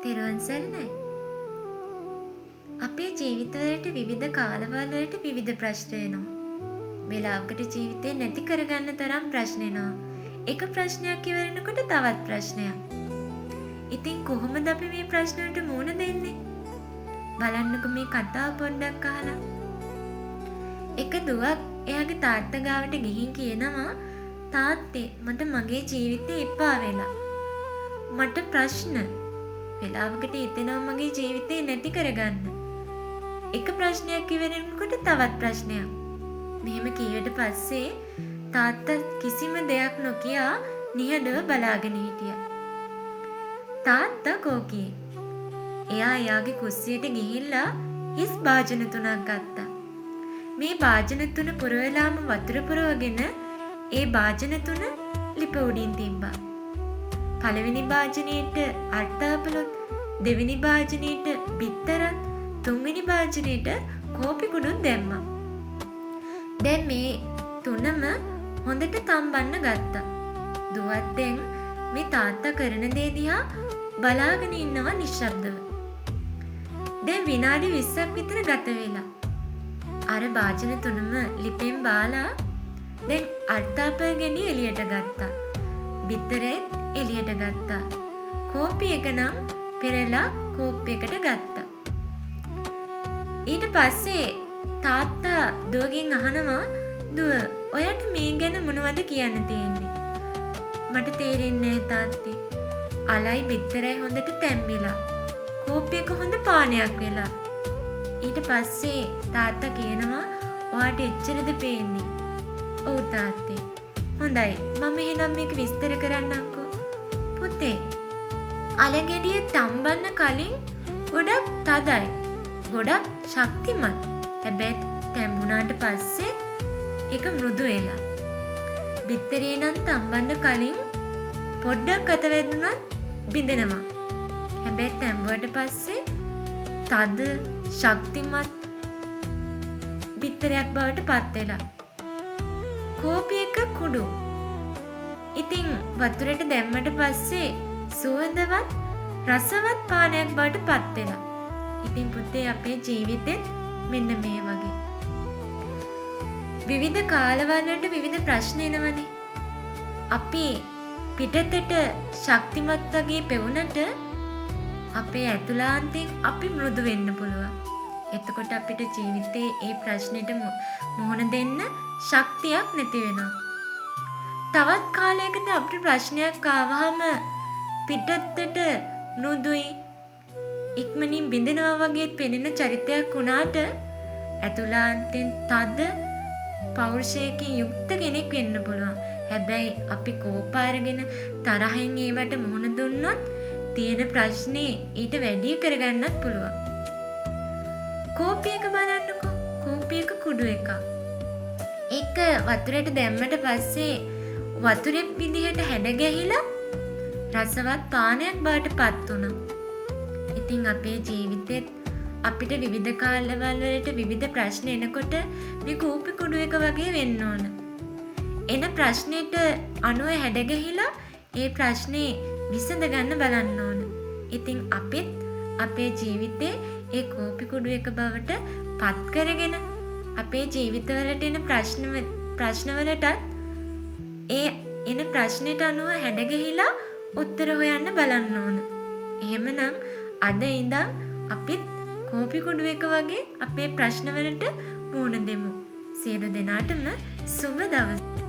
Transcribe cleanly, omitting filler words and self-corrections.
තෙරුවන් සරණයි. අපේ ජීවිතවලට විවිධ කාලවල වලට විවිධ ප්‍රශ්න එනවා. වෙලාවකට ජීවිතේ නැති කරගන්න තරම් ප්‍රශ්න එනවා. එක ප්‍රශ්නයක් ඉවරනකොට තවත් ප්‍රශ්නයක්. ඉතින් කොහොමද අපි මේ ප්‍රශ්න වලට මුහුණ දෙන්නේ? බලන්නකෝ මේ කතාව පොඩ්ඩක් අහලා. එක දුවක් එයාගේ තාත්තා ගාවට ගිහින් කියනවා, තාත්තේ මට මගේ ජීවිතේ එපා වෙලා. මට ප්‍රශ්න. වෙලාවකට හිතෙනවා මගේ ජීවිතේ නැති කරගන්න. එක ප්‍රශ්නයක් ඉවරනකොට තවත් ප්‍රශ්නයක්. මෙහෙම කීවට පස්සේ තාත්තා කිසිම දෙයක් නොකිය නිහඬව බලාගෙන හිටියා. තාත්තා කෝකියේ. එයා එයාගේ කුස්සියට ගිහිල්ලා හිස් භාජන 3ක් ගත්තා. මේ භාජන 3 පුරවලාම වතුර පුරවගෙන ඒ භාජන 3 ලිප උඩින් තිබ්බා. පළවෙනි භාජනයේට අට්ටාපලොත්, දෙවෙනි භාජනයේට බිත්තරත්, තුන්වෙනි භාජනයේට කෝපි කුඩුත් දැම්මා. දැන් මේ තුනම හොඳට තම්බන්න ගත්තා. දුවත් දැන් මේ තාත්තා කරන දේ දිහා බලාගෙන ඉන්නවා නිශ්ශබ්දව. දැන් විනාඩි 20ක් විතර ගත වෙලා. අර භාජන තුනම ලිපෙන් බාලා දැන් අට්ටාපල් ගෙඩිය එළියට ගත්තා. බිත්තරෙත් එළියට ගත්තා. කෝපි එක නම් පෙරලා කෝප් එකට ගත්තා. ඊට පස්සේ තාත්තා දුවගෙන් අහනවා, දුව ඔයාට මේ ගැන මොනවද කියන්න තියෙන්නේ? මට තේරෙන්නේ නැහැ තාත්තේ. අලයි බිත්තරයි හොඳට තැම්බිලා. කෝප් එක හොඳ පානයක් වෙලා. ඊට පස්සේ තාත්තා කියනවා, ඔයාට එච්චරද පේන්නේ? ඔව් තාත්තේ. හොඳයි මම එහෙනම් මේක විස්තර කරන්නම්කෝ. පුතේ, අලගෙඩිය තම්බන්න කලින් ගොඩක් තදයි. ගොඩක් ශක්තිමත්. හැබැයි තැම්බුණාට පස්සේ ඒක මෘදු වෙලා. බිත්තරේ නම් තම්බන්න කලින් පොඩ්ඩක් අත වැදුනත් බිඳෙනවා. හැබැයි තැම්බුවට පස්සේ තද ශක්තිමත් බිත්තරයක් බවට පත් වෙලා. කෝපි එක කුඩු. ඉතින් වතුරට දැම්මට පස්සේ සුවඳවත් රසවත් පානයක් බවට පත් වෙලා. ඉතින් පුතේ අපේ ජීවිතෙත් මෙන්න මේ වගේ. විවිධ කාලවල වලට විවිධ ප්‍රශ්න එනවනේ. අපි පිටතට ශක්තිමත් වගේ පෙවුනට අපේ ඇතුළාන්තයෙන් අපි මෘදු වෙන්න පුළුවන්. එතකොට අපිට ජීවිතේ ඒ ප්‍රශ්නෙට මුහුණ දෙන්න ශක්තියක් නැති වෙනවා. තවත් කාලයකට අපිට ප්‍රශ්නයක් ආවහම පිටතට මෘදුයි ඉක්මනින් බිඳෙනවා වගේ පෙනෙන චරිතයක් වුණාට ඇතුළාන්තයෙන් තද පෞරුෂයකින් යුක්ත කෙනෙක් වෙන්න පුළුවන්. හැබැයි අපි කෝප අරගෙන තරහෙන් ඒවට මුහුණ දුන්නොත් තියෙන ප්‍රශ්නේ ඊට වැඩි කරගන්නත් පුළුවන්. කෝපි එක බලන්නකෝ. කෝපි එක කුඩු එකක්. ඒක වතුරට දැම්මට පස්සේ වතුරේ විදිහට හැඩ ගැහිලා රසවත් පානයක් බවට පත් වුණා. ඉතින් අපේ ජීවිතෙත් අපිට විවිධ කාලවල වලට විවිධ ප්‍රශ්න එනකොට මේ කෝපි කුඩු එක වගේ වෙන්න ඕන. එන ප්‍රශ්නෙට අනුව හැඩ ගැහිලා ඒ ප්‍රශ්නේ විසඳ ගන්න බලන්න ඕන. ඉතින් අපිත් අපේ ජීවිතේ ඒ කෝපි කුඩු එක බවට පත් කරගෙන අපේ ජීවිතවලට එන ප්‍රශ්නවලටත් ඒ එන ප්‍රශ්නෙට අනුව හැඩ ගැහිලා උත්තර හොයන්න බලන්න ඕන. එහෙමනම් අද ඉඳන් අපිත් කෝපි කුඩු එක වගේ අපේ ප්‍රශ්නවලට මුහුණ දෙමු. සියලු දෙනාටම සුබ දවසක්.